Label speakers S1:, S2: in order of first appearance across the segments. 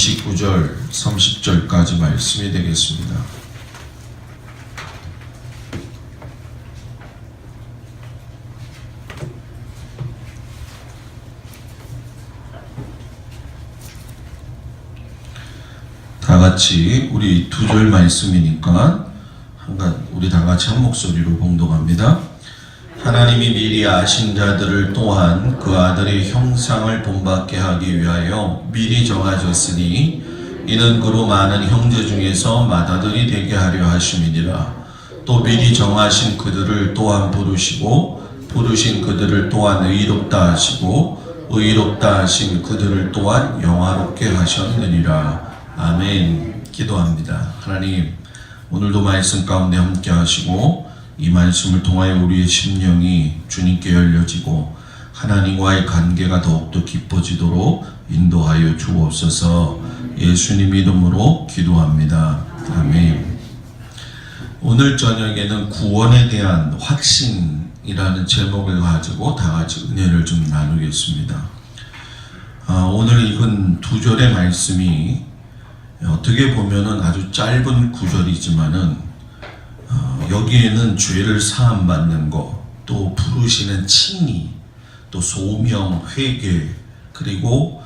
S1: 29절, 30절까지 말씀이 되겠습니다. 다 같이 우리 두 절 말씀이니까 우리 다 같이 한 목소리로 봉독합니다. 하나님이 미리 아신 자들을 또한 그 아들의 형상을 본받게 하기 위하여 미리 정하셨으니 이는 그로 많은 형제 중에서 맏아들이 되게 하려 하심이니라. 또 미리 정하신 그들을 또한 부르시고 부르신 그들을 또한 의롭다 하시고 의롭다 하신 그들을 또한 영화롭게 하셨느니라. 아멘. 기도합니다. 하나님, 오늘도 말씀 가운데 함께 하시고 이 말씀을 통하여 우리의 심령이 주님께 열려지고 하나님과의 관계가 더욱더 깊어지도록 인도하여 주옵소서. 예수님 이름으로 기도합니다. 아멘. 오늘 저녁에는 구원에 대한 확신이라는 제목을 가지고 다 같이 은혜를 좀 나누겠습니다. 오늘 읽은 두 절의 말씀이 어떻게 보면은 아주 짧은 구절이지만은 여기에는 죄를 사함받는 것, 또 부르시는 칭의, 또 소명, 회개, 그리고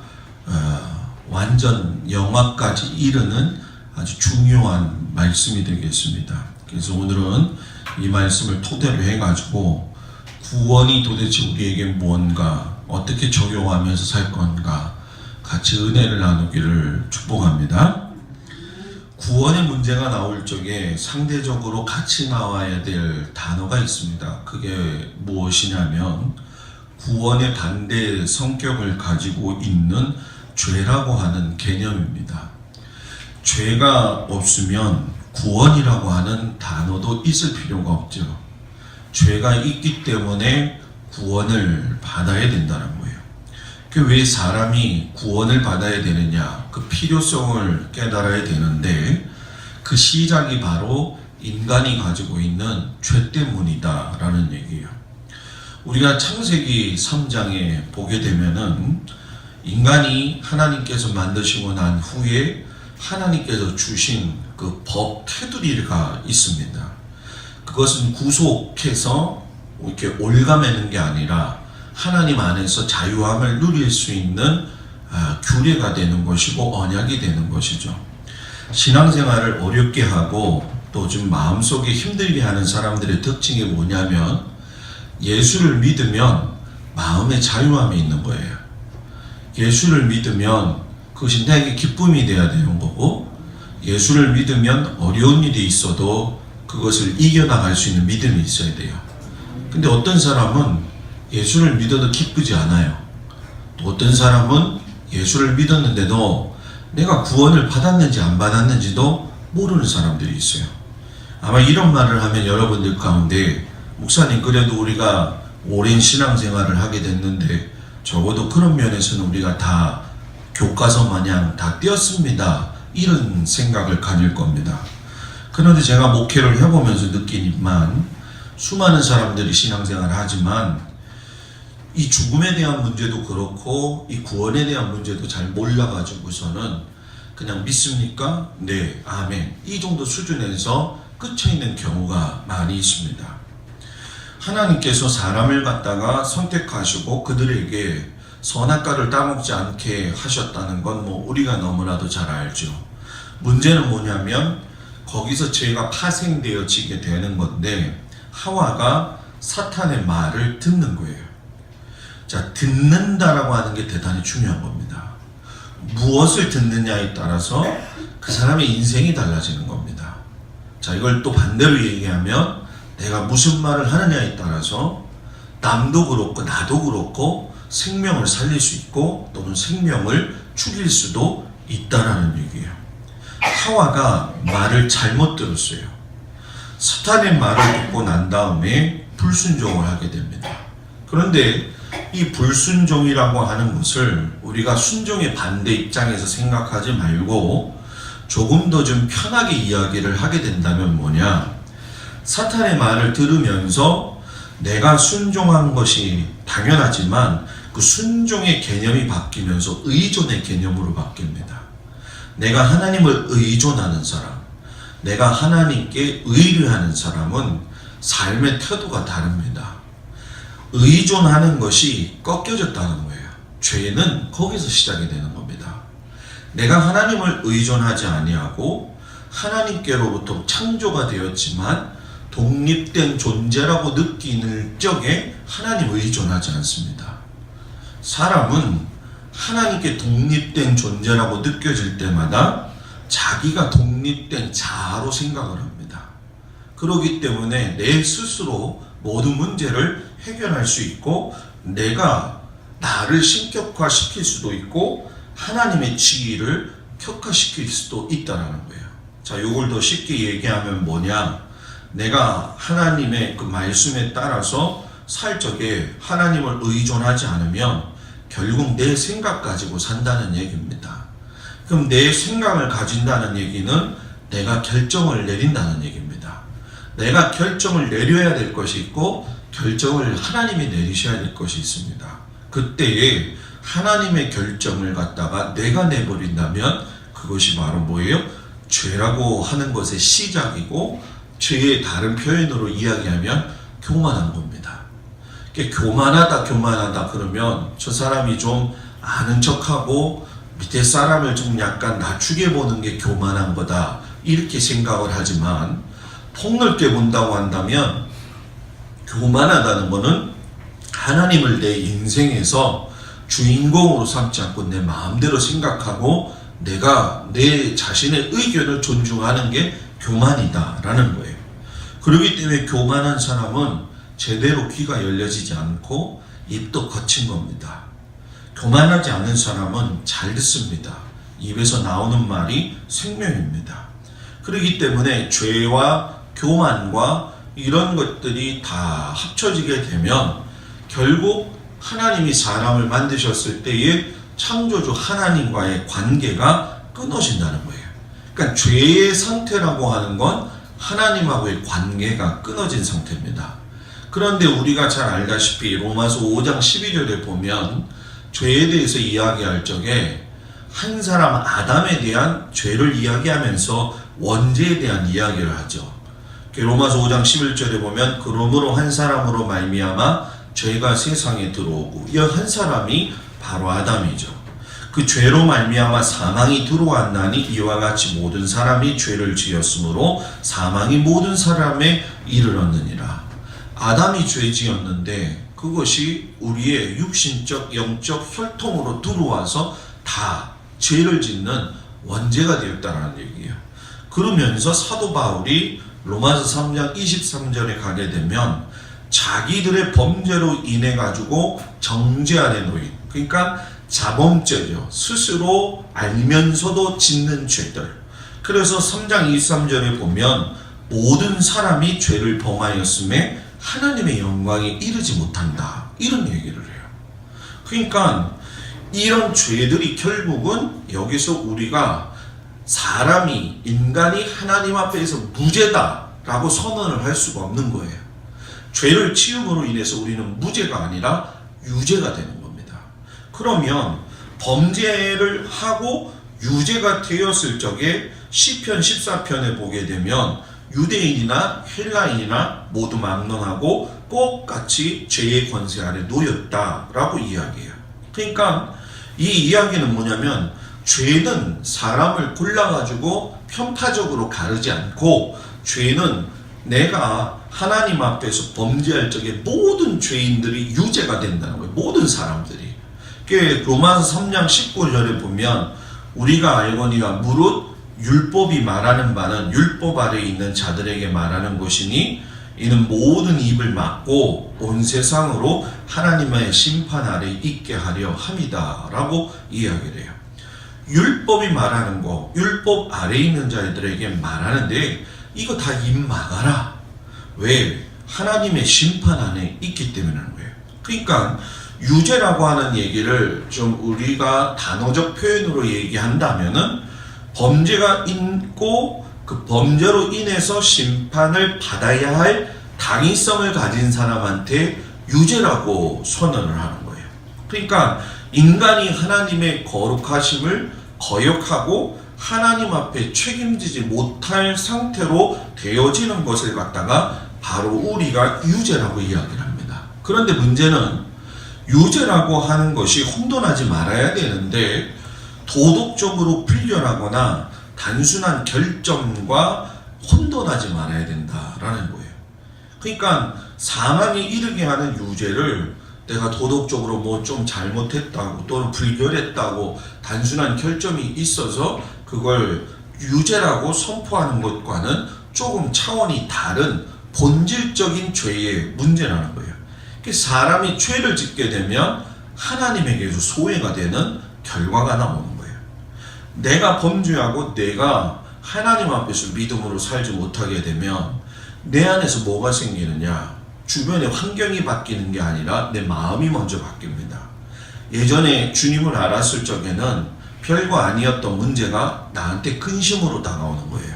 S1: 완전 영화까지 이르는 아주 중요한 말씀이 되겠습니다. 그래서 오늘은 이 말씀을 토대로 해가지고 구원이 도대체 우리에게 뭔가, 어떻게 적용하면서 살 건가 같이 은혜를 나누기를 축복합니다. 구원의 문제가 나올 적에 상대적으로 같이 나와야 될 단어가 있습니다. 그게 무엇이냐면 구원의 반대 성격을 가지고 있는 죄라고 하는 개념입니다. 죄가 없으면 구원이라고 하는 단어도 있을 필요가 없죠. 죄가 있기 때문에 구원을 받아야 된다는 거예요. 왜 사람이 구원을 받아야 되느냐, 그 필요성을 깨달아야 되는데 그 시작이 바로 인간이 가지고 있는 죄 때문이다 라는 얘기예요. 우리가 창세기 3장에 보게 되면은 인간이 하나님께서 만드시고 난 후에 하나님께서 주신 그 법 테두리가 있습니다. 그것은 구속해서 이렇게 올가매는 게 아니라 하나님 안에서 자유함을 누릴 수 있는 규례가 되는 것이고 언약이 되는 것이죠. 신앙생활을 어렵게 하고 또 좀 마음속에 힘들게 하는 사람들의 특징이 뭐냐면 예수를 믿으면 마음의 자유함이 있는 거예요. 예수를 믿으면 그것이 내게 기쁨이 되어야 되는 거고, 예수를 믿으면 어려운 일이 있어도 그것을 이겨나갈 수 있는 믿음이 있어야 돼요. 근데 어떤 사람은 예수를 믿어도 기쁘지 않아요. 또 어떤 사람은 예수를 믿었는데도 내가 구원을 받았는지 안 받았는지도 모르는 사람들이 있어요. 아마 이런 말을 하면 여러분들 가운데 목사님, 그래도 우리가 오랜 신앙생활을 하게 됐는데 적어도 그런 면에서는 우리가 다 교과서 마냥 다 띄었습니다, 이런 생각을 가질 겁니다. 그런데 제가 목회를 해보면서 느끼니만 수많은 사람들이 신앙생활을 하지만 이 죽음에 대한 문제도 그렇고 이 구원에 대한 문제도 잘 몰라가지고서는 그냥 믿습니까? 네, 아멘, 이 정도 수준에서 끝에 있는 경우가 많이 있습니다. 하나님께서 사람을 갖다가 선택하시고 그들에게 선악과를 따먹지 않게 하셨다는 건 우리가 너무나도 잘 알죠. 문제는 뭐냐면 거기서 죄가 파생되어지게 되는 건데 하와가 사탄의 말을 듣는 거예요. 자, 듣는다라고 하는 게 대단히 중요한 겁니다. 무엇을 듣느냐에 따라서 그 사람의 인생이 달라지는 겁니다. 자, 이걸 또 반대로 얘기하면 내가 무슨 말을 하느냐에 따라서 남도 그렇고 나도 그렇고 생명을 살릴 수 있고 또는 생명을 죽일 수도 있다라는 얘기예요. 하와가 말을 잘못 들었어요. 사탄의 말을 듣고 난 다음에 불순종을 하게 됩니다. 그런데 이 불순종이라고 하는 것을 우리가 순종의 반대 입장에서 생각하지 말고 조금 더 좀 편하게 이야기를 하게 된다면 뭐냐, 사탄의 말을 들으면서 내가 순종한 것이 당연하지만 그 순종의 개념이 바뀌면서 의존의 개념으로 바뀝니다. 내가 하나님을 의존하는 사람, 내가 하나님께 의뢰하는 사람은 삶의 태도가 다릅니다. 의존하는 것이 꺾여졌다는 거예요. 죄는 거기서 시작이 되는 겁니다. 내가 하나님을 의존하지 아니하고 하나님께로부터 창조가 되었지만 독립된 존재라고 느끼는 적에 하나님을 의존하지 않습니다. 사람은 하나님께 독립된 존재라고 느껴질 때마다 자기가 독립된 자아로 생각을 합니다. 그렇기 때문에 내 스스로 모든 문제를 해결할 수 있고 내가 나를 신격화시킬 수도 있고 하나님의 지위를 격화시킬 수도 있다는 거예요. 자, 이걸 더 쉽게 얘기하면 뭐냐? 내가 하나님의 그 말씀에 따라서 살 적에 하나님을 의존하지 않으면 결국 내 생각 가지고 산다는 얘기입니다. 그럼 내 생각을 가진다는 얘기는 내가 결정을 내린다는 얘기입니다. 내가 결정을 내려야 될 것이 있고 결정을 하나님이 내리셔야 될 것이 있습니다. 그때에 하나님의 결정을 갖다가 내가 내버린다면 그것이 바로 뭐예요? 죄라고 하는 것의 시작이고 죄의 다른 표현으로 이야기하면 교만한 겁니다. 교만하다 그러면 저 사람이 좀 아는 척하고 밑에 사람을 좀 약간 낮추게 보는 게 교만한 거다 이렇게 생각을 하지만 폭넓게 본다고 한다면 교만하다는 것은 하나님을 내 인생에서 주인공으로 삼지 않고 내 마음대로 생각하고 내가 내 자신의 의견을 존중하는 게 교만이다라는 거예요. 그렇기 때문에 교만한 사람은 제대로 귀가 열려지지 않고 입도 거친 겁니다. 교만하지 않은 사람은 잘 듣습니다. 입에서 나오는 말이 생명입니다. 그렇기 때문에 죄와 교만과 이런 것들이 다 합쳐지게 되면 결국 하나님이 사람을 만드셨을 때에 창조주 하나님과의 관계가 끊어진다는 거예요. 그러니까 죄의 상태라고 하는 건 하나님하고의 관계가 끊어진 상태입니다. 그런데 우리가 잘 알다시피 로마서 5장 12절에 보면 죄에 대해서 이야기할 적에 한 사람 아담에 대한 죄를 이야기하면서 원죄에 대한 이야기를 하죠. 로마서 5장 11절에 보면 그러므로 한 사람으로 말미암아 죄가 세상에 들어오고 이 한 사람이 바로 아담이죠. 그 죄로 말미암아 사망이 들어왔나니 이와 같이 모든 사람이 죄를 지었으므로 사망이 모든 사람에 이르렀느니라. 아담이 죄 지었는데 그것이 우리의 육신적 영적 혈통으로 들어와서 다 죄를 짓는 원죄가 되었다는 얘기예요. 그러면서 사도 바울이 로마서 3장 23절에 가게 되면 자기들의 범죄로 인해 가지고 정죄 아래 놓인, 그러니까 자범죄죠. 스스로 알면서도 짓는 죄들. 그래서 3장 23절에 보면 모든 사람이 죄를 범하였음에 하나님의 영광에 이르지 못한다, 이런 얘기를 해요. 그러니까 이런 죄들이 결국은 여기서 우리가 사람이, 인간이 하나님 앞에서 무죄다라고 선언을 할 수가 없는 거예요. 죄를 지음으로 인해서 우리는 무죄가 아니라 유죄가 되는 겁니다. 그러면 범죄를 하고 유죄가 되었을 적에 시편 14편에 보게 되면 유대인이나 헬라인이나 모두 막론하고 똑같이 죄의 권세 아래 놓였다라고 이야기해요. 그러니까 이 이야기는 뭐냐면 죄는 사람을 골라가지고 편파적으로 가르지 않고 죄는 내가 하나님 앞에서 범죄할 적에 모든 죄인들이 유죄가 된다는 거예요. 모든 사람들이. 로마서 3장 19절에 보면 우리가 알거니와 무릇 율법이 말하는 바는 율법 아래에 있는 자들에게 말하는 것이니 이는 모든 입을 막고 온 세상으로 하나님의 심판 아래 있게 하려 함이다 라고 이야기를 해요. 율법이 말하는 거, 율법 아래에 있는 자들에게 말하는데 이거 다 입 막아라. 왜? 하나님의 심판 안에 있기 때문이라는 거예요. 그러니까 유죄라고 하는 얘기를 좀 우리가 단어적 표현으로 얘기한다면은 범죄가 있고 그 범죄로 인해서 심판을 받아야 할 당위성을 가진 사람한테 유죄라고 선언을 하는 거예요. 그러니까 인간이 하나님의 거룩하심을 거역하고 하나님 앞에 책임지지 못할 상태로 되어지는 것을 갖다가 바로 우리가 유죄라고 이야기를 합니다. 그런데 문제는 유죄라고 하는 것이 혼돈하지 말아야 되는데 도덕적으로 불결하거나 단순한 결점과 혼돈하지 말아야 된다라는 거예요. 그러니까 사망에 이르게 하는 유죄를 내가 도덕적으로 뭐 좀 잘못했다고 또는 불결했다고 단순한 결점이 있어서 그걸 유죄라고 선포하는 것과는 조금 차원이 다른 본질적인 죄의 문제라는 거예요. 사람이 죄를 짓게 되면 하나님에게서 소외가 되는 결과가 나오는 거예요. 내가 범죄하고 내가 하나님 앞에서 믿음으로 살지 못하게 되면 내 안에서 뭐가 생기느냐? 주변의 환경이 바뀌는 게 아니라 내 마음이 먼저 바뀝니다. 예전에 주님을 알았을 적에는 별거 아니었던 문제가 나한테 근심으로 다가오는 거예요.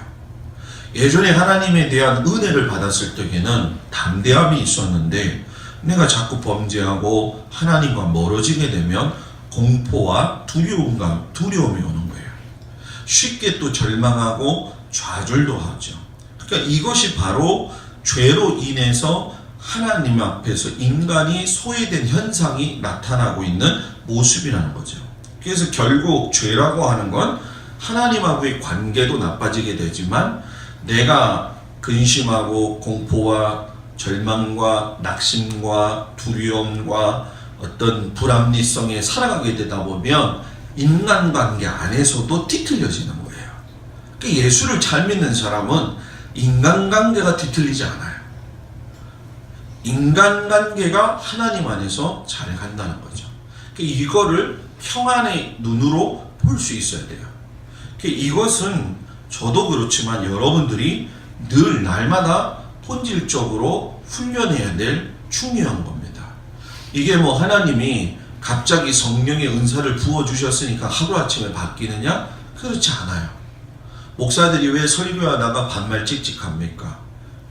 S1: 예전에 하나님에 대한 은혜를 받았을 적에는 담대함이 있었는데 내가 자꾸 범죄하고 하나님과 멀어지게 되면 공포와 두려움이 오는 거예요. 쉽게 또 절망하고 좌절도 하죠. 그러니까 이것이 바로 죄로 인해서 하나님 앞에서 인간이 소외된 현상이 나타나고 있는 모습이라는 거죠. 그래서 결국 죄라고 하는 건 하나님하고의 관계도 나빠지게 되지만 내가 근심하고 공포와 절망과 낙심과 두려움과 어떤 불합리성에 살아가게 되다 보면 인간관계 안에서도 뒤틀려지는 거예요. 그러니까 예수를 잘 믿는 사람은 인간관계가 뒤틀리지 않아요. 인간관계가 하나님 안에서 잘 간다는 거죠. 그러니까 이거를 평안의 눈으로 볼 수 있어야 돼요. 그러니까 이것은 저도 그렇지만 여러분들이 늘 날마다 본질적으로 훈련해야 될 중요한 겁니다. 이게 뭐 하나님이 갑자기 성령의 은사를 부어주셨으니까 하루아침에 바뀌느냐? 그렇지 않아요. 목사들이 왜 설교하다가 반말 찍찍합니까?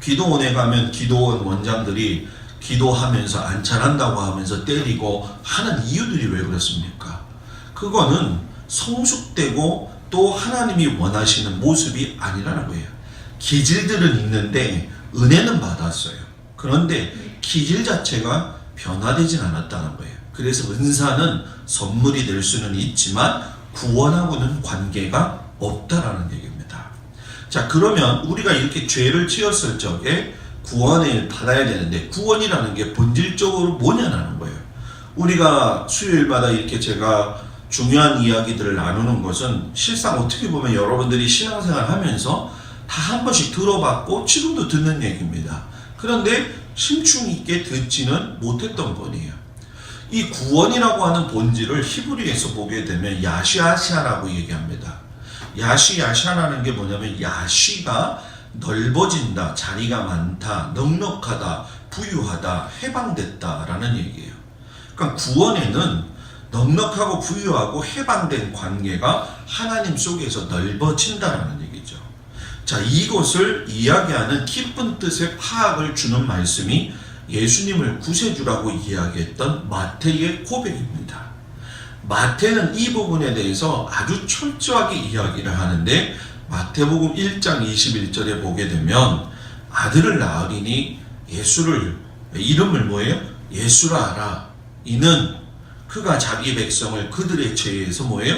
S1: 기도원에 가면 기도원 원장들이 기도하면서 안찬한다고 하면서 때리고 하는 이유들이 왜 그렇습니까? 그거는 성숙되고 또 하나님이 원하시는 모습이 아니라는 거예요. 기질들은 있는데 은혜는 받았어요. 그런데 기질 자체가 변화되진 않았다는 거예요. 그래서 은사는 선물이 될 수는 있지만 구원하고는 관계가 없다라는 얘기입니다. 자, 그러면 우리가 이렇게 죄를 지었을 적에 구원을 받아야 되는데 구원이라는 게 본질적으로 뭐냐는 거예요. 우리가 수요일마다 이렇게 제가 중요한 이야기들을 나누는 것은 실상 어떻게 보면 여러분들이 신앙생활 하면서 다 한 번씩 들어봤고 지금도 듣는 얘기입니다. 그런데 심층 있게 듣지는 못했던 분이에요. 이 구원이라고 하는 본질을 히브리에서 보게 되면 야시아시아라고 얘기합니다. 야시아시아라는 게 뭐냐면 야시가 넓어진다, 자리가 많다, 넉넉하다, 부유하다, 해방됐다라는 얘기예요. 그러니까 구원에는 넉넉하고 부유하고 해방된 관계가 하나님 속에서 넓어진다라는 얘기죠. 자, 이것을 이야기하는 깊은 뜻의 파악을 주는 말씀이 예수님을 구세주라고 이야기했던 마태의 고백입니다. 마태는 이 부분에 대해서 아주 철저하게 이야기를 하는데 마태복음 1장 21절에 보게 되면 아들을 낳으리니 예수를 이름을 뭐예요? 예수라 하라. 이는 그가 자기 백성을 그들의 죄에서 뭐예요?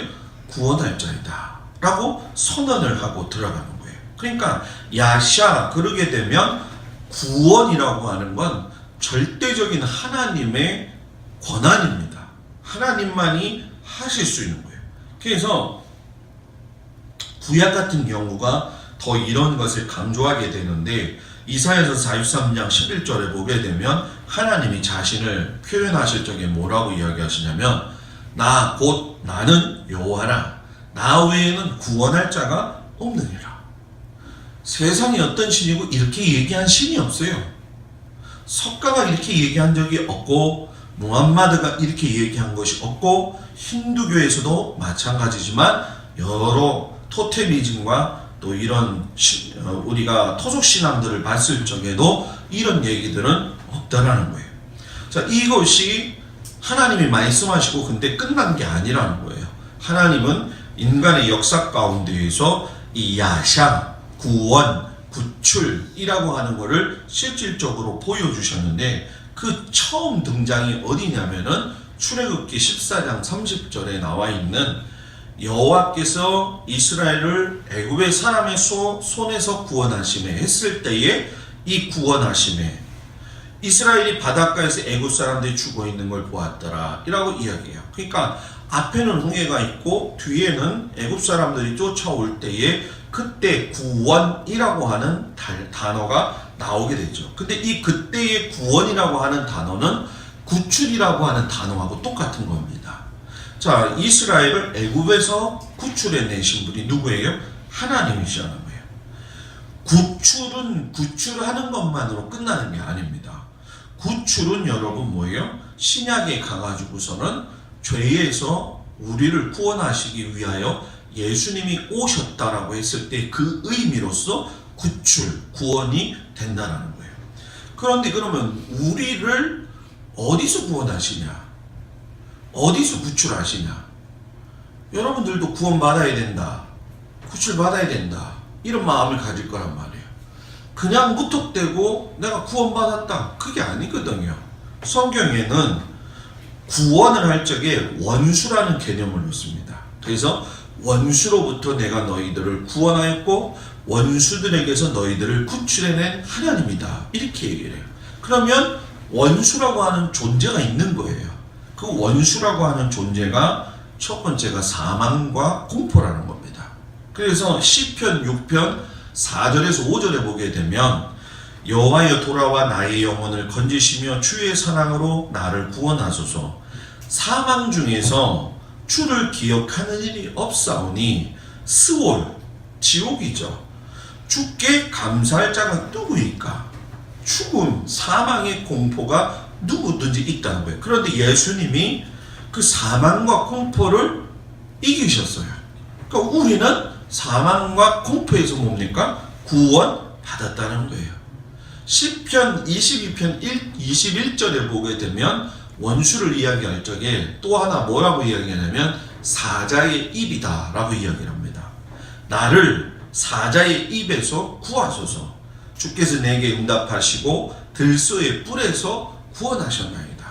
S1: 구원할 자이다 라고 선언을 하고 들어가는 거예요. 그러니까 야샤 그러게 되면 구원이라고 하는 건 절대적인 하나님의 권한입니다. 하나님만이 하실 수 있는 거예요. 그래서 구약 같은 경우가 더 이런 것을 강조하게 되는데 이사야서 43장 11절에 보게 되면 하나님이 자신을 표현하실 적에 뭐라고 이야기하시냐면 나 곧 나는 여호와라. 나 외에는 구원할 자가 없느니라. 세상에 어떤 신이고 이렇게 얘기한 신이 없어요. 석가가 이렇게 얘기한 적이 없고 무함마드가 이렇게 얘기한 것이 없고 힌두교에서도 마찬가지지만 여러 토테미즘과 또 이런 우리가 토속 신앙들을 봤을 적에도 이런 얘기들은 없다라는 거예요. 자, 이것이 하나님이 말씀하시고 근데 끝난 게 아니라는 거예요. 하나님은 인간의 역사 가운데에서 이 야샹, 구원, 구출이라고 하는 것을 실질적으로 보여주셨는데 그 처음 등장이 어디냐면은 출애굽기 14장 30절에 나와 있는 여호와께서 이스라엘을 애굽의 사람의 손에서 구원하시매 했을 때에 이 구원하심에 이스라엘이 바닷가에서 애굽 사람들이 죽어 있는 걸 보았더라 이라고 이야기해요. 그러니까 앞에는 홍해가 있고 뒤에는 애굽 사람들이 쫓아올 때에 그때 구원이라고 하는 단어가 나오게 되죠. 근데 이 그때의 구원이라고 하는 단어는 구출이라고 하는 단어하고 똑같은 겁니다. 자, 이스라엘을 애굽에서 구출해내신 분이 누구예요? 하나님이시라는 거예요. 구출은 구출하는 것만으로 끝나는 게 아닙니다. 구출은 여러분 뭐예요? 신약에 가가지고서는 죄에서 우리를 구원하시기 위하여 예수님이 오셨다라고 했을 때 그 의미로서 구출, 구원이 된다는 거예요. 그런데 그러면 우리를 어디서 구원하시냐? 어디서 구출하시냐? 여러분들도 구원받아야 된다. 구출받아야 된다. 이런 마음을 가질 거란 말이에요. 그냥 무턱대고 내가 구원받았다. 그게 아니거든요. 성경에는 구원을 할 적에 원수라는 개념을 넣습니다. 그래서 원수로부터 내가 너희들을 구원하였고 원수들에게서 너희들을 구출해낸 하나님이다. 이렇게 얘기를 해요. 그러면 원수라고 하는 존재가 있는 거예요. 그 원수라고 하는 존재가 첫 번째가 사망과 공포라는 겁니다. 그래서 시편 6편 4절에서 5절에 보게 되면 여호와여 돌아와 나의 영혼을 건지시며 주의 사랑으로 나를 구원하소서. 사망 중에서 주를 기억하는 일이 없사오니 스올, 지옥이죠. 주께 감사할 자가 누구일까? 죽음, 사망의 공포가 누구든지 있다는 거예요. 그런데 예수님이 그 사망과 공포를 이기셨어요. 그러니까 우리는 사망과 공포에서 뭡니까? 구원 받았다는 거예요. 시편 22편 21절에 보게 되면 원수를 이야기할 적에 또 하나 뭐라고 이야기하냐면 사자의 입이다 라고 이야기를 합니다. 나를 사자의 입에서 구하소서. 주께서 내게 응답하시고 들소의 뿔에서 구원하셨나이다.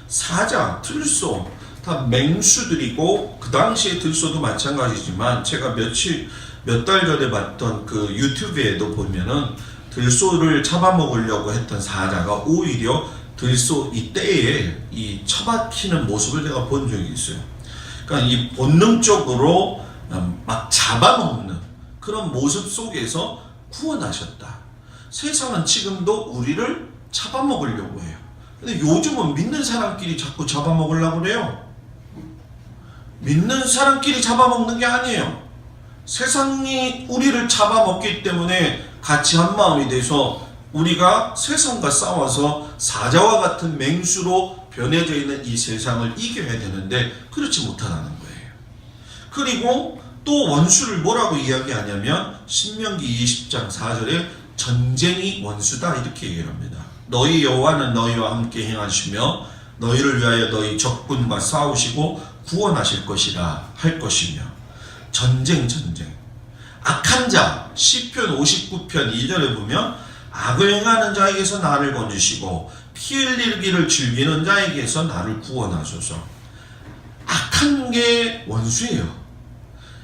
S1: 사자, 들소 다 맹수들이고 그 당시에 들소도 마찬가지지만 제가 몇 달 전에 봤던 그 유튜브에도 보면은 들소를 잡아먹으려고 했던 사자가 오히려 들소 이때에 이 처박히는 모습을 제가 본 적이 있어요. 그러니까 이 본능적으로 막 잡아먹는 그런 모습 속에서 구원하셨다. 세상은 지금도 우리를 잡아먹으려고 해요. 근데 요즘은 믿는 사람끼리 자꾸 잡아먹으려고 그래요. 믿는 사람끼리 잡아먹는 게 아니에요. 세상이 우리를 잡아먹기 때문에 같이 한 마음이 돼서 우리가 세상과 싸워서 사자와 같은 맹수로 변해져 있는 이 세상을 이겨야 되는데 그렇지 못하다는 거예요. 그리고 또 원수를 뭐라고 이야기하냐면 신명기 20장 4절에 전쟁이 원수다 이렇게 얘기를 합니다. 너희 여호와는 너희와 함께 행하시며 너희를 위하여 너희 적군과 싸우시고 구원하실 것이라 할 것이며 전쟁 악한 자 시편 59편 2절에 보면 악을 행하는 자에게서 나를 건지시고 피 흘리기를 즐기는 자에게서 나를 구원하소서. 악한 게 원수예요.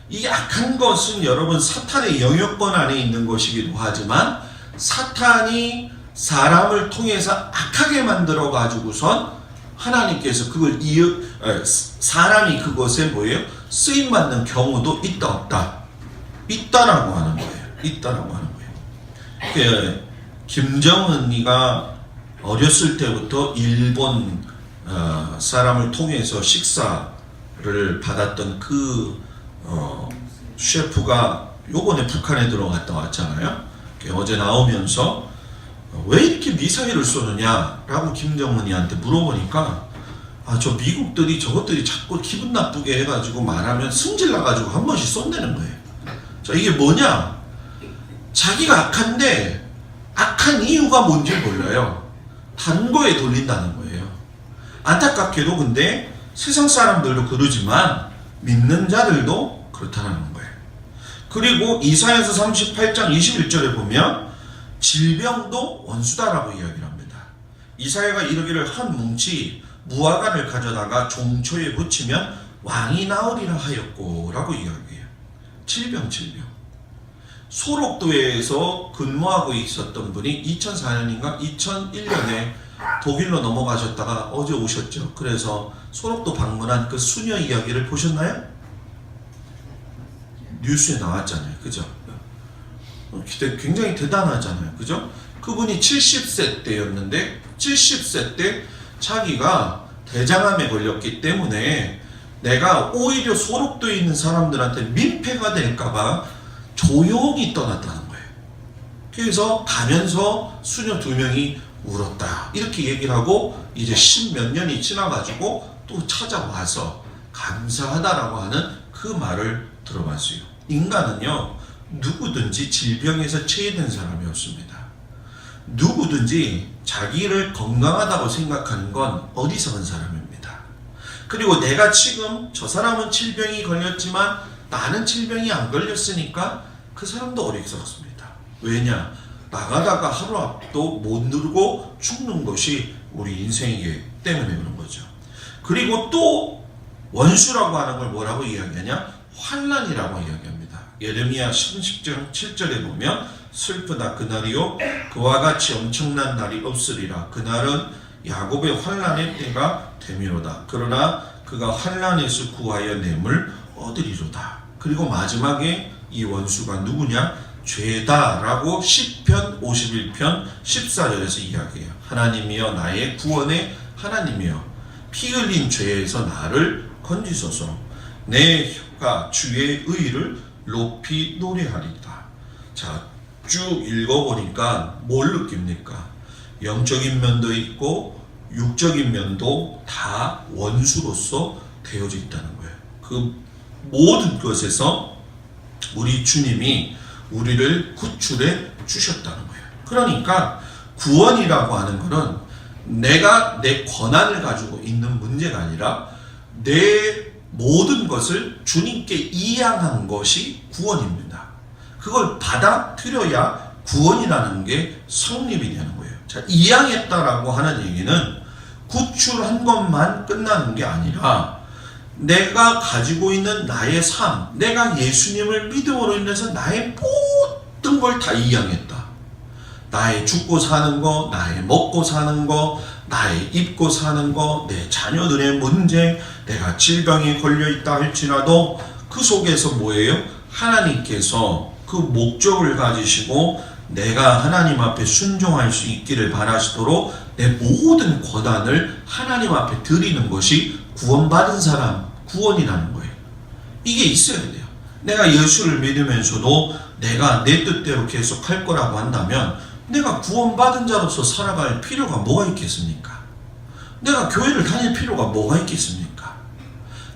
S1: 이게 악한 것은 여러분 사탄의 영역권 안에 있는 것이기도 하지만 사탄이 사람을 통해서 악하게 만들어 가지고선 하나님께서 그걸 사람이 그것에 뭐예요? 쓰임받는 경우도 있다 없다? 있다라고 하는 거예요. 있다라고 하는 거예요. 김정은이가 어렸을 때부터 일본 사람을 통해서 식사를 받았던 그 셰프가 요번에 북한에 들어갔다 왔잖아요. 어제 나오면서 왜 이렇게 미사일을 쏘느냐 라고 김정은이한테 물어보니까 저 미국들이 저것들이 자꾸 기분 나쁘게 해가지고 말하면 승질 나가지고 한 번씩 쏜다는 거예요. 자, 이게 뭐냐? 자기가 악한데 악한 이유가 뭔지 몰라요. 다른 거에 돌린다는 거예요. 안타깝게도 근데 세상 사람들도 그러지만 믿는 자들도 그렇다는 거예요. 그리고 이사야서 38장 21절에 보면 질병도 원수다라고 이야기를 합니다. 이사야가 이르기를 한 뭉치 무화과를 가져다가 종초에 붙이면 왕이 나으리라 하였고 라고 이야기해요. 질병. 소록도에서 근무하고 있었던 분이 2004년인가 2001년에 독일로 넘어가셨다가 어제 오셨죠. 그래서 소록도 방문한 그 수녀 이야기를 보셨나요? 뉴스에 나왔잖아요. 그죠? 굉장히 대단하잖아요. 그죠? 그분이 70세 때였는데 70세 때 자기가 대장암에 걸렸기 때문에 내가 오히려 소록도에 있는 사람들한테 민폐가 될까봐 조용히 떠났다는 거예요. 그래서 가면서 수녀 2명이 울었다. 이렇게 얘기를 하고 이제 10몇 년이 지나가지고 또 찾아와서 감사하다라고 하는 그 말을 들어봤어요. 인간은요, 누구든지 질병에서 체해된 사람이 없습니다. 누구든지 자기를 건강하다고 생각하는 건 어리석은 사람입니다. 그리고 내가 지금 저 사람은 질병이 걸렸지만 나는 질병이 안 걸렸으니까 그 사람도 어리석습니다. 왜냐? 나가다가 하루 앞도 못 누르고 죽는 것이 우리 인생이기 때문에 그런 거죠. 그리고 또 원수라고 하는 걸 뭐라고 이야기하냐? 환난이라고 이야기합니다. 예레미야 10장 7절에 보면 슬프다 그날이요 그와 같이 엄청난 날이 없으리라. 그날은 야곱의 환난의 때가 되미로다. 그러나 그가 환난에서 구하여 냄을 얻으리로다. 그리고 마지막에 이 원수가 누구냐? 죄다라고 시편 51편 14절에서 이야기해요. 하나님이여 나의 구원의 하나님이여 피 흘린 죄에서 나를 건지소서. 내 혀가 주의 의를 높이 노래하리다. 자, 쭉 읽어보니까 뭘 느낍니까? 영적인 면도 있고 육적인 면도 다 원수로서 되어져 있다는 거예요. 그 모든 것에서 우리 주님이 우리를 구출해 주셨다는 거예요. 그러니까 구원이라고 하는 것은 내가 내 권한을 가지고 있는 문제가 아니라 내 모든 것을 주님께 이양한 것이 구원입니다. 그걸 받아들여야 구원이라는 게 성립이 되는 거예요. 자, 이양했다라고 하는 얘기는 구출한 것만 끝나는 게 아니라 내가 가지고 있는 나의 삶, 내가 예수님을 믿음으로 인해서 나의 모든 걸 다 이양했다. 나의 죽고 사는 거, 나의 먹고 사는 거, 나의 입고 사는 거, 내 자녀들의 문제, 내가 질병에 걸려있다 할지라도 그 속에서 뭐예요? 하나님께서 그 목적을 가지시고 내가 하나님 앞에 순종할 수 있기를 바라시도록 내 모든 권한을 하나님 앞에 드리는 것이 구원받은 사람, 구원이라는 거예요. 이게 있어야 돼요. 내가 예수를 믿으면서도 내가 내 뜻대로 계속 할 거라고 한다면 내가 구원받은 자로서 살아갈 필요가 뭐가 있겠습니까? 내가 교회를 다닐 필요가 뭐가 있겠습니까?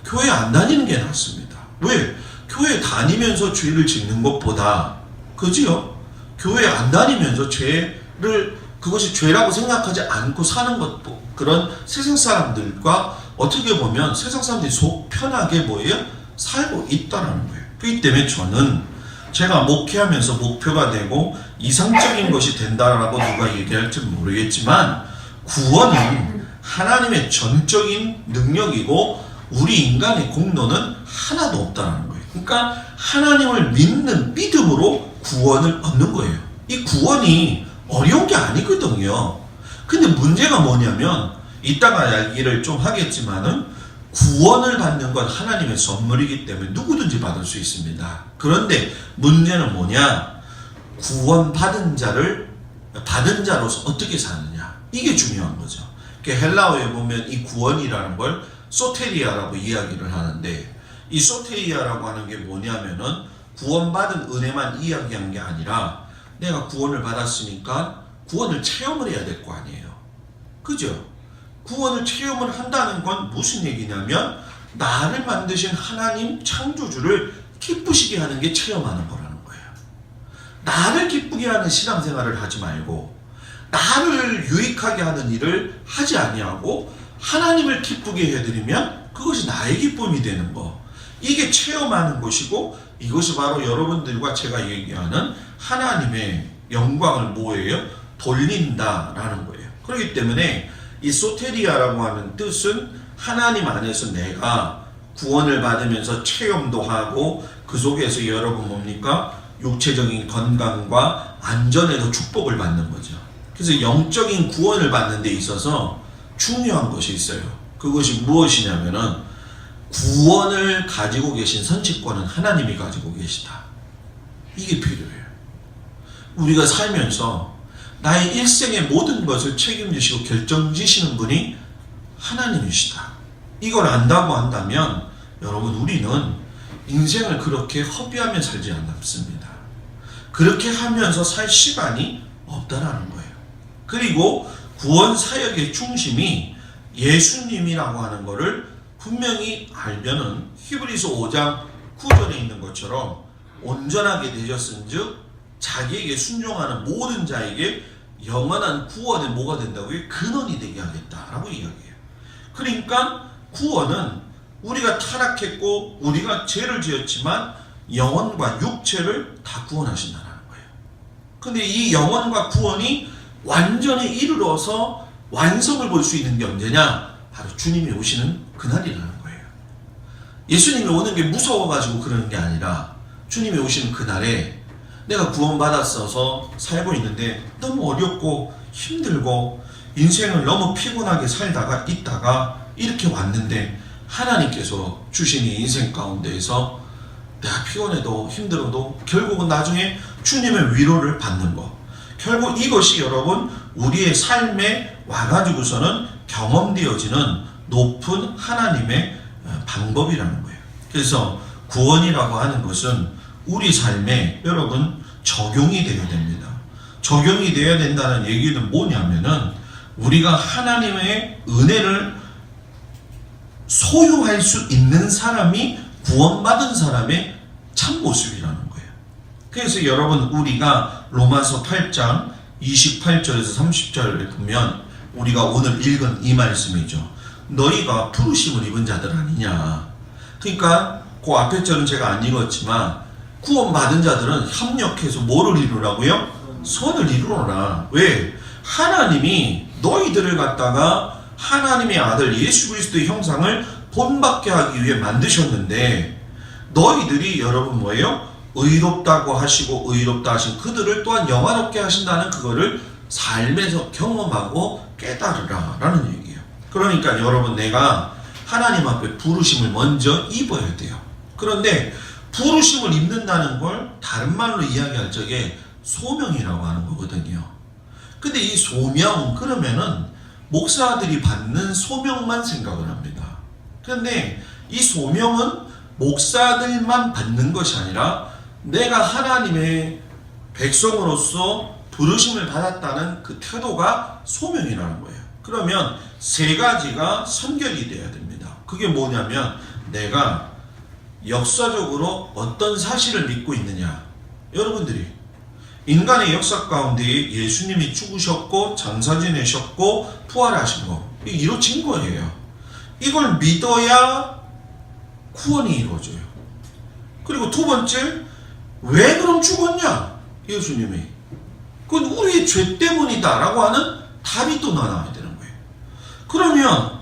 S1: 교회 안 다니는 게 낫습니다. 왜? 교회 다니면서 죄를 짓는 것보다, 그지요? 교회 안 다니면서 죄를, 그것이 죄라고 생각하지 않고 사는 것도 그런 세상 사람들과 어떻게 보면 세상 사람들이 속 편하게 뭐예요? 살고 있다는 거예요. 그렇기 때문에 저는 제가 목회하면서 목표가 되고 이상적인 것이 된다라고 누가 얘기할지 모르겠지만 구원은 하나님의 전적인 능력이고 우리 인간의 공로는 하나도 없다는 거예요. 그러니까 하나님을 믿는 믿음으로 구원을 얻는 거예요. 이 구원이 어려운 게 아니거든요. 근데 문제가 뭐냐면 이따가 얘기를 좀 하겠지만은 구원을 받는 건 하나님의 선물이기 때문에 누구든지 받을 수 있습니다. 그런데 문제는 뭐냐? 구원 받은 자로서 어떻게 사느냐? 이게 중요한 거죠. 헬라어에 보면 이 구원이라는 걸 소테리아라고 이야기를 하는데 이 소테리아라고 하는 게 뭐냐면은 구원받은 은혜만 이야기한 게 아니라 내가 구원을 받았으니까 구원을 체험을 해야 될 거 아니에요. 그죠? 구원을 체험을 한다는 건 무슨 얘기냐면 나를 만드신 하나님 창조주를 기쁘시게 하는 게 체험하는 거라는 거예요. 나를 기쁘게 하는 신앙생활을 하지 말고 나를 유익하게 하는 일을 하지 아니하고 하나님을 기쁘게 해드리면 그것이 나의 기쁨이 되는 거. 이게 체험하는 것이고, 이것이 바로 여러분들과 제가 얘기하는 하나님의 영광을 뭐예요? 돌린다라는 거예요. 그렇기 때문에 이 소테리아라고 하는 뜻은 하나님 안에서 내가 구원을 받으면서 체험도 하고, 그 속에서 여러분 뭡니까? 육체적인 건강과 안전에도 축복을 받는 거죠. 그래서 영적인 구원을 받는 데 있어서 중요한 것이 있어요. 그것이 무엇이냐면은, 구원을 가지고 계신 선지권은 하나님이 가지고 계시다. 이게 필요해요. 우리가 살면서 나의 일생의 모든 것을 책임지시고 결정지시는 분이 하나님이시다. 이걸 안다고 한다면 여러분, 우리는 인생을 그렇게 허비하며 살지 않습니다. 그렇게 하면서 살 시간이 없다라는 거예요. 그리고 구원 사역의 중심이 예수님이라고 하는 것을 분명히 알면은 히브리서 5장 9절에 있는 것처럼 온전하게 되셨은즉 자기에게 순종하는 모든 자에게 영원한 구원의 뭐가 된다고요? 근원이 되게 하겠다라고 이야기해요. 그러니까 구원은 우리가 타락했고 우리가 죄를 지었지만 영혼과 육체를 다 구원하신다는 거예요. 근데 이 영혼과 구원이 완전히 이르러서 완성을 볼 수 있는 게 언제냐? 바로 주님이 오시는 그날이라는 거예요. 예수님이 오는 게 무서워가지고 그러는 게 아니라, 주님이 오시는 그날에 내가 구원받았어서 살고 있는데 너무 어렵고 힘들고 인생을 너무 피곤하게 살다가 있다가 이렇게 왔는데, 하나님께서 주신 이 인생 가운데에서 내가 피곤해도 힘들어도 결국은 나중에 주님의 위로를 받는 것, 결국 이것이 여러분 우리의 삶에 와가지고서는 경험되어지는 높은 하나님의 방법이라는 거예요. 그래서 구원이라고 하는 것은 우리 삶에 여러분 적용이 되어야 됩니다. 적용이 되어야 된다는 얘기는 뭐냐면은, 우리가 하나님의 은혜를 소유할 수 있는 사람이 구원받은 사람의 참모습이라는 거예요. 그래서 여러분, 우리가 로마서 8장 28절에서 30절을 보면 우리가 오늘 읽은 이 말씀이죠. 너희가 부르심을 입은 자들 아니냐. 그러니까 그 앞에 절은 제가 안 읽었지만, 구원받은 자들은 협력해서 뭐를 이루라고요? 선을 이루어라. 왜? 하나님이 너희들을 갖다가 하나님의 아들 예수 그리스도의 형상을 본받게 하기 위해 만드셨는데, 너희들이 여러분 뭐예요? 의롭다고 하시고 의롭다 하신 그들을 또한 영화롭게 하신다는 그거를 삶에서 경험하고 깨달으라 라는 얘기예요. 그러니까 여러분, 내가 하나님 앞에 부르심을 먼저 입어야 돼요. 그런데 부르심을 입는다는 걸 다른 말로 이야기할 적에 소명이라고 하는 거거든요. 근데 이 소명, 그러면은 목사들이 받는 소명만 생각을 합니다. 그런데 이 소명은 목사들만 받는 것이 아니라 내가 하나님의 백성으로서 부르심을 받았다는 그 태도가 소명이라는 거예요. 그러면 세 가지가 선결이 돼야 됩니다. 그게 뭐냐면, 내가 역사적으로 어떤 사실을 믿고 있느냐. 여러분들이 인간의 역사 가운데 예수님이 죽으셨고 장사 지내셨고 부활하신 거, 이루어진 거예요. 이걸 믿어야 구원이 이루어져요. 그리고 두 번째, 왜 그럼 죽었냐? 예수님이. 그건 우리의 죄 때문이다 라고 하는 답이 또 나와야 되는 거예요. 그러면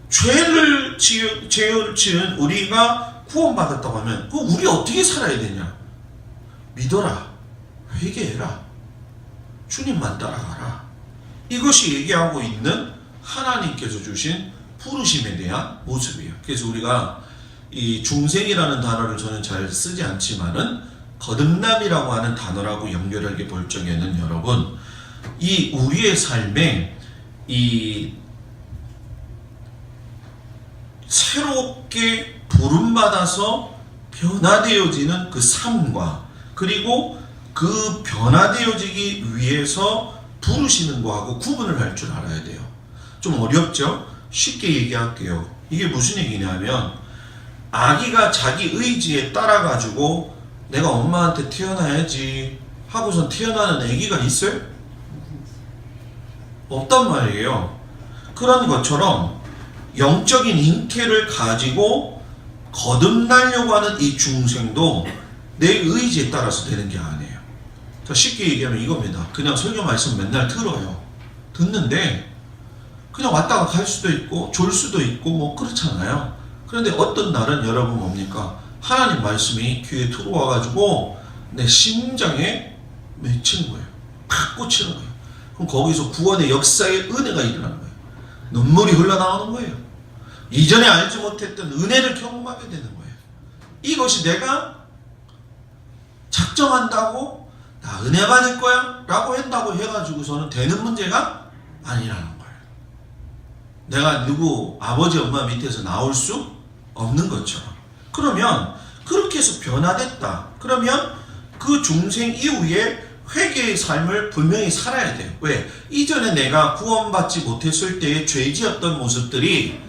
S1: 죄를 지은 우리가 구원받았다고 하면 그 우리 어떻게 살아야 되냐? 믿어라, 회개해라, 주님만 따라가라. 이것이 얘기하고 있는 하나님께서 주신 부르심에 대한 모습이에요. 그래서 우리가 이 중생이라는 단어를 저는 잘 쓰지 않지만은 거듭남이라고 하는 단어라고 연결하게 볼 적에는 여러분, 이 우리의 삶에 이 새롭게 부름받아서 변화되어지는 그 삶과, 그리고 그 변화되어지기 위해서 부르시는 거하고 구분을 할 줄 알아야 돼요. 좀 어렵죠? 쉽게 얘기할게요. 이게 무슨 얘기냐면, 아기가 자기 의지에 따라가지고 내가 엄마한테 태어나야지 하고선 태어나는 아기가 있어요? 없단 말이에요. 그런 것처럼 영적인 잉태를 가지고 거듭나려고 하는 이 중생도 내 의지에 따라서 되는 게 아니에요. 자, 쉽게 얘기하면 이겁니다. 그냥 설교 말씀 맨날 들어요. 듣는데 그냥 왔다가 갈 수도 있고 졸 수도 있고 뭐 그렇잖아요. 그런데 어떤 날은 여러분 뭡니까? 하나님 말씀이 귀에 들어와가지고 내 심장에 맺히는 거예요. 팍 꽂히는 거예요. 그럼 거기서 구원의 역사의 은혜가 일어나는 거예요. 눈물이 흘러나오는 거예요. 이전에 알지 못했던 은혜를 경험하게 되는 거예요. 이것이 내가 작정한다고 나 은혜 받을 거야 라고 한다고 해가지고서는 되는 문제가 아니라는 거예요. 내가 누구 아버지 엄마 밑에서 나올 수 없는 것처럼. 그러면 그렇게 해서 변화됐다. 그러면 그 중생 이후에 회개의 삶을 분명히 살아야 돼요. 왜? 이전에 내가 구원받지 못했을 때의 죄지었던 모습들이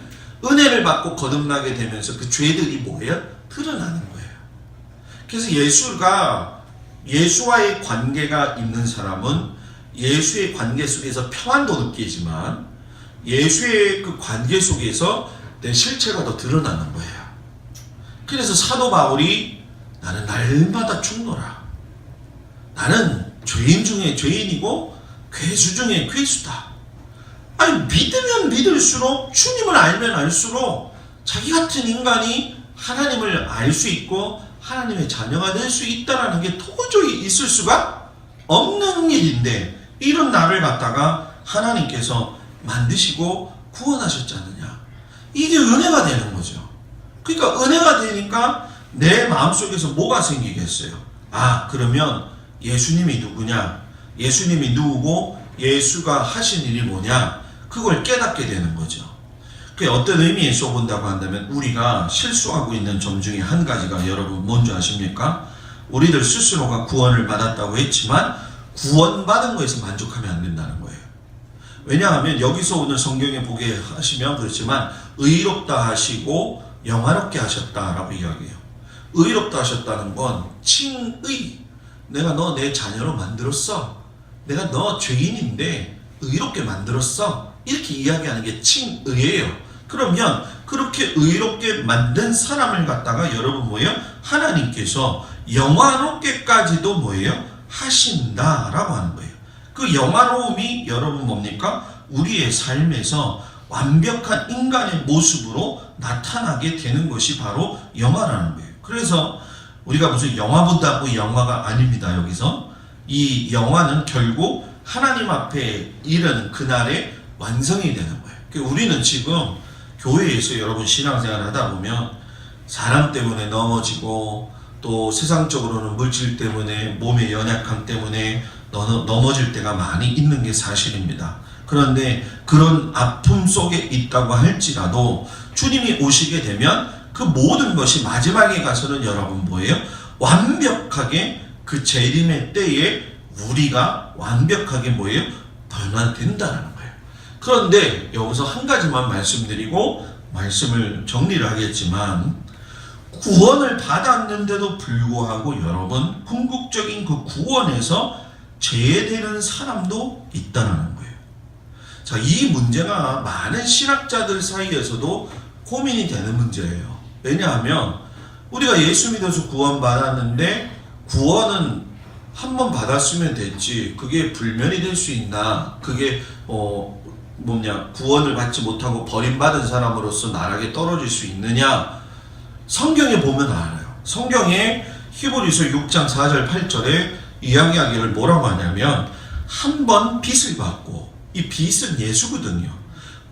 S1: 은혜를 받고 거듭나게 되면서 그 죄들이 뭐예요? 드러나는 거예요. 그래서 예수와의 관계가 있는 사람은 예수의 관계 속에서 평안도 느끼지만 예수의 그 관계 속에서 내 실체가 더 드러나는 거예요. 그래서 사도 바울이 나는 날마다 죽노라. 나는 죄인 중에 죄인이고 괴수 중에 괴수다. 아니 믿으면 믿을수록 주님을 알면 알수록 자기 같은 인간이 하나님을 알 수 있고 하나님의 자녀가 될 수 있다는 게 도저히 있을 수가 없는 일인데 이런 나를 갖다가 하나님께서 만드시고 구원하셨지 않느냐. 이게 은혜가 되는 거죠. 그러니까 은혜가 되니까 내 마음속에서 뭐가 생기겠어요? 아, 그러면 예수님이 누구냐? 예수님이 누구고 예수가 하신 일이 뭐냐? 그걸 깨닫게 되는 거죠. 그게 어떤 의미에서 본다고 한다면 우리가 실수하고 있는 점 중에 한 가지가 여러분 뭔지 아십니까? 우리들 스스로가 구원을 받았다고 했지만 구원받은 거에서 만족하면 안 된다는 거예요. 왜냐하면 여기서 오늘 성경에 보게 하시면 그렇지만 의롭다 하시고 영화롭게 하셨다라고 이야기해요. 의롭다 하셨다는 건 칭의. 내가 너 내 자녀로 만들었어. 내가 너 죄인인데 의롭게 만들었어. 이렇게 이야기하는 게 칭의예요. 그러면 그렇게 의롭게 만든 사람을 갖다가 여러분 뭐예요? 하나님께서 영화롭게까지도 뭐예요? 하신다라고 하는 거예요. 그 영화로움이 여러분 뭡니까? 우리의 삶에서 완벽한 인간의 모습으로 나타나게 되는 것이 바로 영화라는 거예요. 그래서 우리가 무슨 영화 본다고 영화가 아닙니다. 여기서 이 영화는 결국 하나님 앞에 이르는 그날의 완성이 되는 거예요. 그러니까 우리는 지금 교회에서 여러분 신앙생활을 하다 보면 사람 때문에 넘어지고 또 세상적으로는 물질 때문에 몸의 연약함 때문에 넘어질 때가 많이 있는 게 사실입니다. 그런데 그런 아픔 속에 있다고 할지라도 주님이 오시게 되면 그 모든 것이 마지막에 가서는 여러분 뭐예요? 완벽하게 그 재림의 때에 우리가 완벽하게 뭐예요? 변화된다는 거예요. 그런데 여기서 한 가지만 말씀드리고 말씀을 정리를 하겠지만 구원을 받았는데도 불구하고 여러분 궁극적인 그 구원에서 제외되는 사람도 있다는 거예요. 자, 이 문제가 많은 신학자들 사이에서도 고민이 되는 문제예요. 왜냐하면 우리가 예수 믿어서 구원받았는데 구원은 한 번 받았으면 됐지 그게 불면이 될 수 있나? 그게 구원을 받지 못하고 버림받은 사람으로서 나락에 떨어질 수 있느냐? 성경에 보면 알아요. 성경에 히브리서 6장 4절 8절에 이야기하기를 뭐라고 하냐면 한 번 빚을 받고 이 빚은 예수거든요.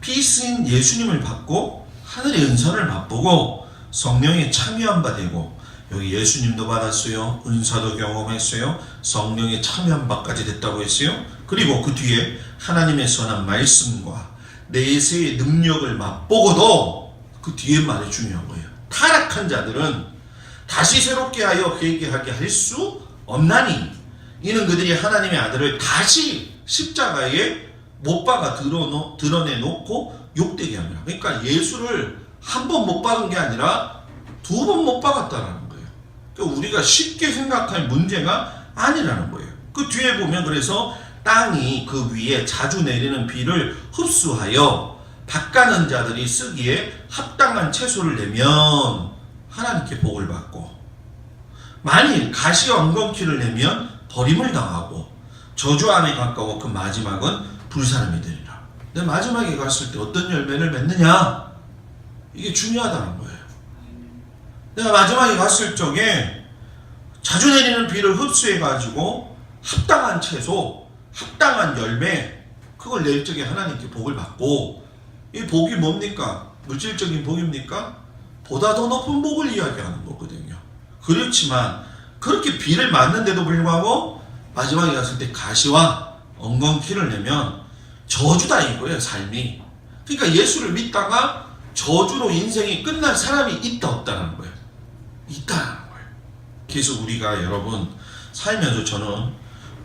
S1: 빚인 예수님을 받고 하늘의 은선을 맛보고 성령에 참여한 바 되고 여기 예수님도 받았어요. 은사도 경험했어요. 성령에 참여한 바까지 됐다고 했어요. 그리고 그 뒤에 하나님의 선한 말씀과 내세의 능력을 맛보고도 그 뒤에 말이 중요한 거예요. 타락한 자들은 다시 새롭게 하여 회개하게 할 수 없나니 이는 그들이 하나님의 아들을 다시 십자가에 못 박아 드러내놓고 욕되게 합니다. 그러니까 예수를 한 번 못 박은 게 아니라 두 번 못 박았다는 거예요. 그러니까 우리가 쉽게 생각할 문제가 아니라는 거예요. 그 뒤에 보면 그래서 땅이 그 위에 자주 내리는 비를 흡수하여 밭가는 자들이 쓰기에 합당한 채소를 내면 하나님께 복을 받고, 만일 가시와 엉겅퀴를 내면 버림을 당하고 저주 안에 가까워 그 마지막은 불사름이 되리라. 근데 마지막에 갔을 때 어떤 열매를 맺느냐, 이게 중요하다는 거예요. 내가 마지막에 갔을 적에 자주 내리는 비를 흡수해가지고 합당한 채소, 합당한 열매, 그걸 낼 적에 하나님께 복을 받고, 이 복이 뭡니까? 물질적인 복입니까? 보다 더 높은 복을 이야기하는 거거든요. 그렇지만 그렇게 비를 맞는데도 불구하고 마지막에 갔을 때 가시와 엉겅퀴를 내면 저주다 이거예요, 삶이. 그러니까 예수를 믿다가 저주로 인생이 끝날 사람이 있다 없다는 거예요. 있다는 거예요. 그래서 우리가 여러분 살면서 저는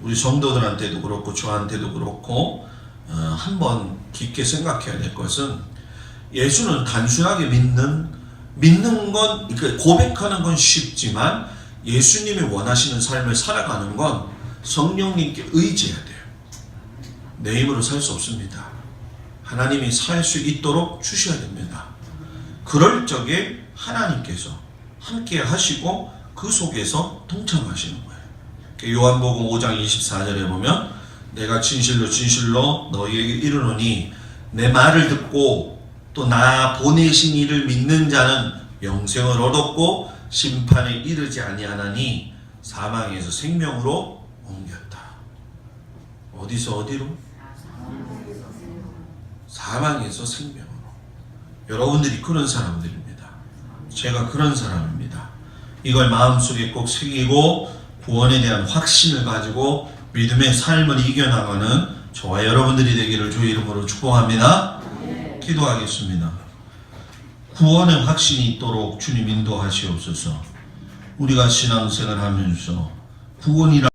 S1: 우리 성도들한테도 그렇고 저한테도 그렇고 한번 깊게 생각해야 될 것은, 예수는 단순하게 믿는 건, 그러니까 고백하는 건 쉽지만 예수님이 원하시는 삶을 살아가는 건 성령님께 의지해야 돼요. 내 힘으로 살 수 없습니다. 하나님이 살 수 있도록 주셔야 됩니다. 그럴 적에 하나님께서 함께 하시고 그 속에서 동참하시는 거예요. 요한복음 5장 24절에 보면 내가 진실로 진실로 너희에게 이르노니 내 말을 듣고 또 나 보내신 이를 믿는 자는 영생을 얻었고 심판에 이르지 아니하나니 사망에서 생명으로 옮겼다. 어디서 어디로? 사망에서 생명으로. 여러분들이 그런 사람들입니다. 제가 그런 사람입니다. 이걸 마음속에 꼭 새기고 구원에 대한 확신을 가지고 믿음의 삶을 이겨나가는 저와 여러분들이 되기를 주의 이름으로 축복합니다. 기도하겠습니다. 구원의 확신이 있도록 주님 인도하시옵소서. 우리가 신앙생활 하면서 구원이라